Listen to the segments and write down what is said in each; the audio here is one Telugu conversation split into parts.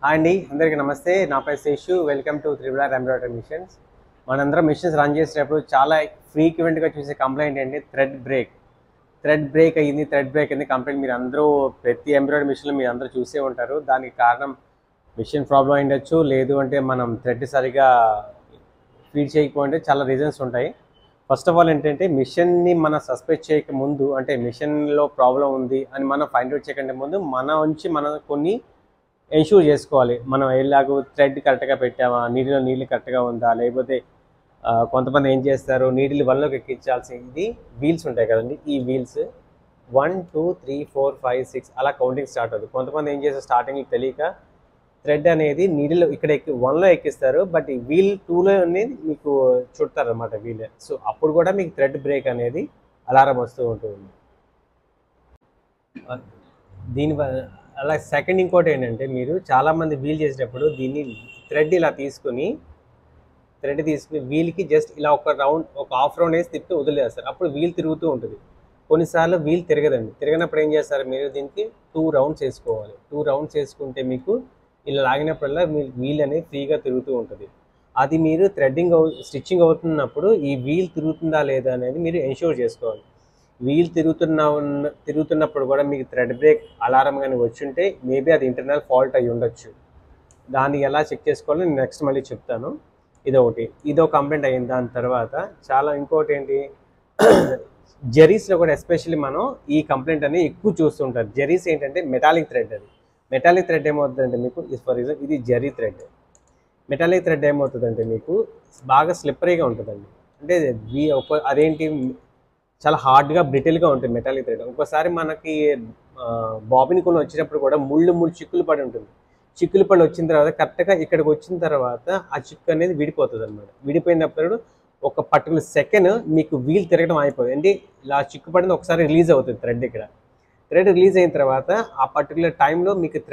హాయ్ అండి, అందరికీ నమస్తే. నా పేరు Seshu. Welcome to triple embroidery machines. మనందరం మిషన్స్ రన్ చేసేటప్పుడు చాలా ఫ్రీక్వెంట్గా చూసే కంప్లైంట్ ఏంటి, థ్రెడ్ బ్రేక్ అయ్యింది కంప్లైంట్ మీరు అందరూ ప్రతి ఎంబ్రాయిడరీ మిషన్లో మీరు అందరూ చూసే ఉంటారు. దానికి కారణం మిషన్ ప్రాబ్లం అయ్యొచ్చు, లేదు అంటే మనం థ్రెడ్ సరిగా ఫీడ్ చేయకపోతే చాలా రీజన్స్ ఉంటాయి. ఫస్ట్ ఆఫ్ ఆల్ ఏంటంటే, మిషన్ని మనం సస్పెక్ట్ చేయక ముందు, అంటే మిషన్లో ప్రాబ్లం ఉంది అని మనం ఫైండ్ అవుట్ చేయకంటే ముందు మనం కొన్ని ఎన్ష్యూర్ చేసుకోవాలి. మనం ఎలాగో థ్రెడ్ కరెక్ట్గా పెట్టామా, నీళ్ళు కరెక్ట్గా ఉందా, లేకపోతే కొంతమంది ఏం చేస్తారు, నీళ్ళు వన్లోకి ఎక్కించాల్సింది వీల్స్ ఉంటాయి కదండి. ఈ వీల్స్ 1 2 3 4 5 6 అలా కౌంటింగ్ స్టార్ట్ అవుతుంది. కొంతమంది ఏం చేస్తారు, స్టార్టింగ్ తెలియక థ్రెడ్ అనేది నీడిలో ఇక్కడ వన్లో ఎక్కిస్తారు, బట్ ఈ వీల్ 2లో అనేది మీకు చుడతారు అనమాట వీల్. సో అప్పుడు కూడా మీకు థ్రెడ్ బ్రేక్ అనేది అలారం వస్తూ ఉంటుంది. దీని అలా సెకండ్ ఇంకోటి ఏంటంటే, మీరు చాలామంది వీల్ చేసేటప్పుడు దీన్ని థ్రెడ్ తీసుకుని వీల్కి జస్ట్ ఇలా ఒక హాఫ్ రౌండ్ వేసి తిప్పి వదిలేస్తారు. అప్పుడు వీల్ తిరుగుతూ ఉంటుంది. కొన్నిసార్లు వీల్ తిరగదండి. తిరగనప్పుడు ఏం చేస్తారు, మీరు దీనికి 2 రౌండ్స్ వేసుకోవాలి. 2 రౌండ్స్ వేసుకుంటే మీకు ఇలా లాగినప్పుడల్లా వీల్ అనేది ఫ్రీగా తిరుగుతూ ఉంటుంది. అది మీరు స్టిచ్చింగ్ అవుతున్నప్పుడు ఈ వీల్ తిరుగుతుందా లేదా అనేది మీరు ఎన్ష్యూర్ చేసుకోవాలి. వీల్ తిరుగుతున్నప్పుడు కూడా మీకు థ్రెడ్ బ్రేక్ అలారం కానీ వచ్చుంటే మేబీ అది ఇంటర్నల్ ఫాల్ట్ అయ్యి ఉండొచ్చు. దాన్ని ఎలా చెక్ చేసుకోవాలో నేను నెక్స్ట్ మళ్ళీ చెప్తాను. ఇదో కంప్లైంట్ అయింది. దాని తర్వాత ఇంకోటి ఏంటి, జెరీస్లో కూడా ఎస్పెషల్లీ మనం ఈ కంప్లైంట్ అనేది ఎక్కువ చూస్తుంటారు. జెరీస్ ఏంటంటే మెటాలిక్ థ్రెడ్ ఏమవుతుందంటే మీకు, ఫర్ ఎగ్జాంపుల్ ఇది జెరీ థ్రెడ్. మెటాలిక్ థ్రెడ్ ఏమవుతుందంటే మీకు బాగా స్లిప్పరీగా ఉంటుందండి. అంటే అదేంటి, చాలా హార్డ్గా బ్రిటిల్గా ఉంటుంది మెటాలిక్ థ్రెడ్. ఒక్కోసారి మనకి బాబిన్ కొన్ని వచ్చినప్పుడు కూడా ముళ్ళు చిక్కులు పడి ఉంటుంది. చిక్కులు పడి వచ్చిన తర్వాత కరెక్ట్గా ఇక్కడికి వచ్చిన తర్వాత ఆ చిక్కు అనేది విడిపోతుంది అనమాట. విడిపోయినప్పుడు ఒక పర్టికులర్ సెకండ్ మీకు వీల్ తిరగడం అయిపోతుంది. అంటే ఇలా చిక్కు పడింది ఒకసారి రిలీజ్ అవుతుంది థ్రెడ్. థ్రెడ్ రిలీజ్ అయిన తర్వాత ఆ పర్టికులర్ టైంలో మీకు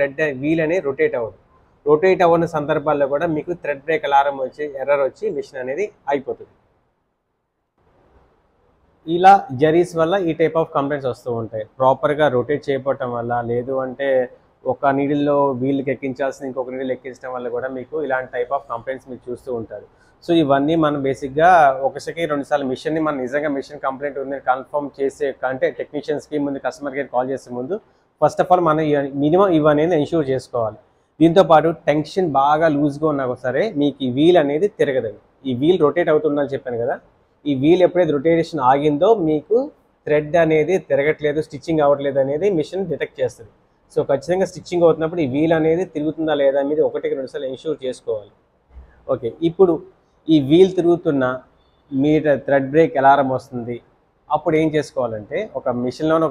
వీల్ అనేది రొటేట్ అవ్వని సందర్భాల్లో కూడా మీకు థ్రెడ్ బ్రేక్ అలారం వచ్చి ఎర్రర్ వచ్చి మిషన్ అనేది అయిపోతుంది. ఇలా జరీస్ వల్ల ఈ టైప్ ఆఫ్ కంప్లైంట్స్ వస్తూ ఉంటాయి. ప్రాపర్గా రొటేట్ చేయకపోవటం వల్ల, లేదు అంటే ఒక నీడిల్లో వీల్కి ఎక్కించాల్సిన ఇంకొక నీడిల్ ఎక్కించడం వల్ల కూడా మీకు ఇలాంటి టైప్ ఆఫ్ కంప్లైంట్స్ మీరు చూస్తూ ఉంటారు. సో ఇవన్నీ మనం బేసిక్గా ఒకసారి 2 సార్లు మిషన్ని మనం నిజంగా మిషన్ కంప్లైంట్ ఉందని కన్ఫర్మ్ చేసే అంటే టెక్నీషియన్స్కి ముందు కస్టమర్ కేర్ కాల్ చేసే ముందు ఫస్ట్ ఆఫ్ ఆల్ మనం మినిమం ఇవన్నీ ఎన్ష్యూర్ చేసుకోవాలి. దీంతోపాటు టెన్షన్ బాగా లూజ్గా ఉన్నా సరే మీకు ఈ వీల్ అనేది తిరగదండి. ఈ వీల్ రొటేట్ అవుతుందని చెప్పాను కదా, ఈ వీల్ ఎప్పుడైతే రొటేషన్ ఆగిందో మీకు థ్రెడ్ అనేది తిరగట్లేదు, స్టిచ్చింగ్ అవ్వట్లేదు అనేది మిషన్ డిటెక్ట్ చేస్తుంది. సో ఖచ్చితంగా స్టిచ్చింగ్ అవుతున్నప్పుడు ఈ వీల్ అనేది తిరుగుతుందా లేదా అనేది 1-2 సార్లు ఎన్ష్యూర్ చేసుకోవాలి. ఓకే, ఇప్పుడు ఈ వీల్ తిరుగుతున్న మీరు థ్రెడ్ బ్రేక్ అలారం వస్తుంది. అప్పుడు ఏం చేసుకోవాలంటే, ఒక మిషన్లోనే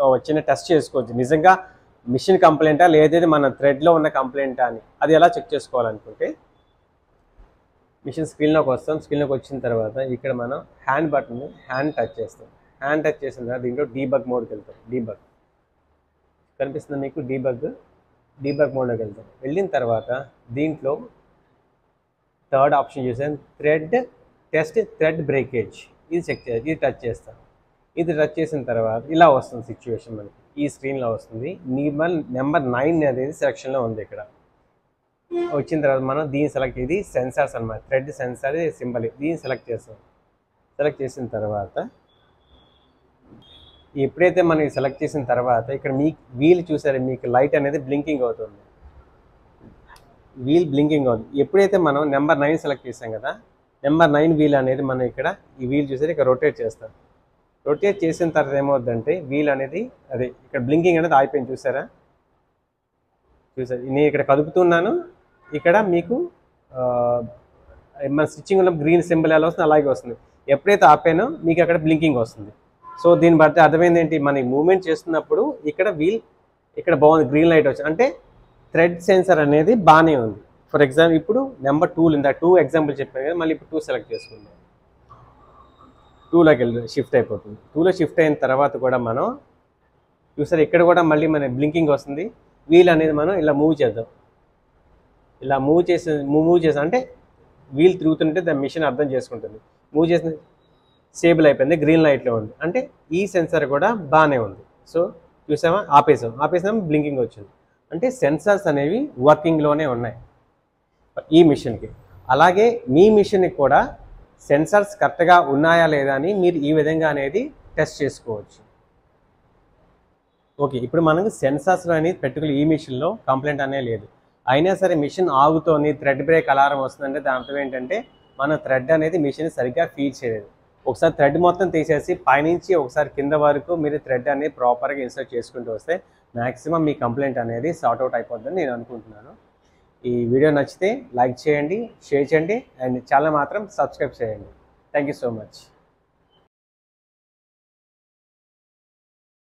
ఒక చిన్న టెస్ట్ చేసుకోవచ్చు, నిజంగా మిషన్ కంప్లైంటా లేదైతే మన థ్రెడ్లో ఉన్న కంప్లైంటా అని. అది ఎలా చెక్ చేసుకోవాలనుకుంటే, మిషన్ స్క్రీన్లోకి వస్తాం. స్క్రీన్లోకి వచ్చిన తర్వాత ఇక్కడ మనం హ్యాండ్ టచ్ చేస్తాం. హ్యాండ్ టచ్ చేసిన తర్వాత దీంట్లో డీబగ్ మోడ్కి వెళ్తాం. డీబగ్ కనిపిస్తుంది మీకు, డీబగ్ మోడ్లోకి వెళ్తాం. వెళ్ళిన తర్వాత దీంట్లో థర్డ్ ఆప్షన్ చూసాను, థ్రెడ్ బ్రేకేజ్. ఇది టచ్ చేస్తాం. ఇది టచ్ చేసిన తర్వాత ఇలా వస్తుంది సిచ్యువేషన్, మనకి ఈ స్క్రీన్లో వస్తుంది. నెంబర్ 9 అనేది సెలక్షన్లో ఉంది. ఇక్కడ వచ్చిన తర్వాత మనం దీన్ని సెలెక్ట్, ఇది సెన్సార్స్ అనమాట, థ్రెడ్ సెన్సార్ సింబల్, దీన్ని సెలెక్ట్ చేస్తాం. సెలెక్ట్ చేసిన తర్వాత ఎప్పుడైతే మనం సెలెక్ట్ చేసిన తర్వాత ఇక్కడ మీకు వీల్ చూసారు, మీకు లైట్ అనేది బ్లింకింగ్ అవుతుంది. వీల్ బ్లింకింగ్ అవుతుంది. ఎప్పుడైతే మనం నెంబర్ 9 సెలెక్ట్ చేసాం కదా, నెంబర్ 9 వీల్ అనేది మనం ఇక్కడ ఈ వీల్ చూసారు ఇక్కడ రొటేట్ చేస్తాం. రొటేట్ చేసిన తర్వాత ఏమవుతుందంటే వీల్ అనేది ఇక్కడ బ్లింకింగ్ అనేది ఆగిపోయింది. చూసారు, నేను ఇక్కడ కదుపుతున్నాను. ఇక్కడ మీకు మన స్టిచ్చింగ్లో గ్రీన్ సింబల్ ఎలా వస్తుంది అలాగే వస్తుంది. ఎప్పుడైతే ఆపానో మీకు అక్కడ బ్లింకింగ్ వస్తుంది. సో దీన్ని బట్టి అర్థమైంది ఏంటి, మనకి మూవ్మెంట్ చేస్తున్నప్పుడు ఇక్కడ బాగుంది, గ్రీన్ లైట్ వచ్చింది అంటే థ్రెడ్ సెన్సర్ అనేది బాగానే ఉంది. ఫర్ ఎగ్జాంపుల్ ఇప్పుడు నెంబర్ 2 ఎగ్జాంపుల్ చెప్పాను కదా, మళ్ళీ ఇప్పుడు 2 సెలెక్ట్ చేసుకుందాం. 2లోకి షిఫ్ట్ అయిపోతుంది. 2లో షిఫ్ట్ అయిన తర్వాత కూడా మనం చూసారు ఇక్కడ కూడా మళ్ళీ మన బ్లింకింగ్ వస్తుంది. వీల్ అనేది మనం ఇలా మూవ్ చేద్దాం. ఇలా మూవ్ చేసి అంటే వీల్ తిరుగుతుంటే దాని మిషన్ అర్థం చేసుకుంటుంది. మూవ్ చేసిన స్టేబుల్ అయిపోయింది, గ్రీన్ లైట్లో ఉంది అంటే ఈ సెన్సర్ కూడా బాగానే ఉంది. సో చూసామా, ఆపేసాం బ్లింకింగ్ వచ్చింది. అంటే సెన్సార్స్ అనేవి వర్కింగ్లోనే ఉన్నాయి ఈ మిషన్కి. అలాగే మీ మిషన్కి కూడా సెన్సార్స్ కరెక్ట్గా ఉన్నాయా లేదా అని మీరు ఈ విధంగా అనేది టెస్ట్ చేసుకోవచ్చు. ఓకే, ఇప్పుడు మనకు సెన్సార్స్ అనేది పెట్టుకుని ఈ మిషన్లో కంప్లైంట్ అనే లేదు. అయినా సరే మిషన్ ఆగుతోంది, థ్రెడ్ బ్రేక్ అలారం వస్తుందంటే దాని అర్థం ఏంటంటే మన థ్రెడ్ అనేది మిషన్ సరిగ్గా ఫీడ్ చేయలేదు. ఒకసారి థ్రెడ్ మొత్తం తీసేసి పైనుంచి ఒకసారి కింద వరకు మీరు థ్రెడ్ అనేది ప్రాపర్గా ఇన్సర్ట్ చేసుకుంటూ వస్తే మ్యాక్సిమం మీ కంప్లైంట్ అనేది సార్ట్అవుట్ అయిపోతుందని నేను అనుకుంటున్నాను. ఈ వీడియో నచ్చితే లైక్ చేయండి, షేర్ చేయండి అండ్ ఛానల్ మాత్రం సబ్స్క్రైబ్ చేయండి. Thank you so much.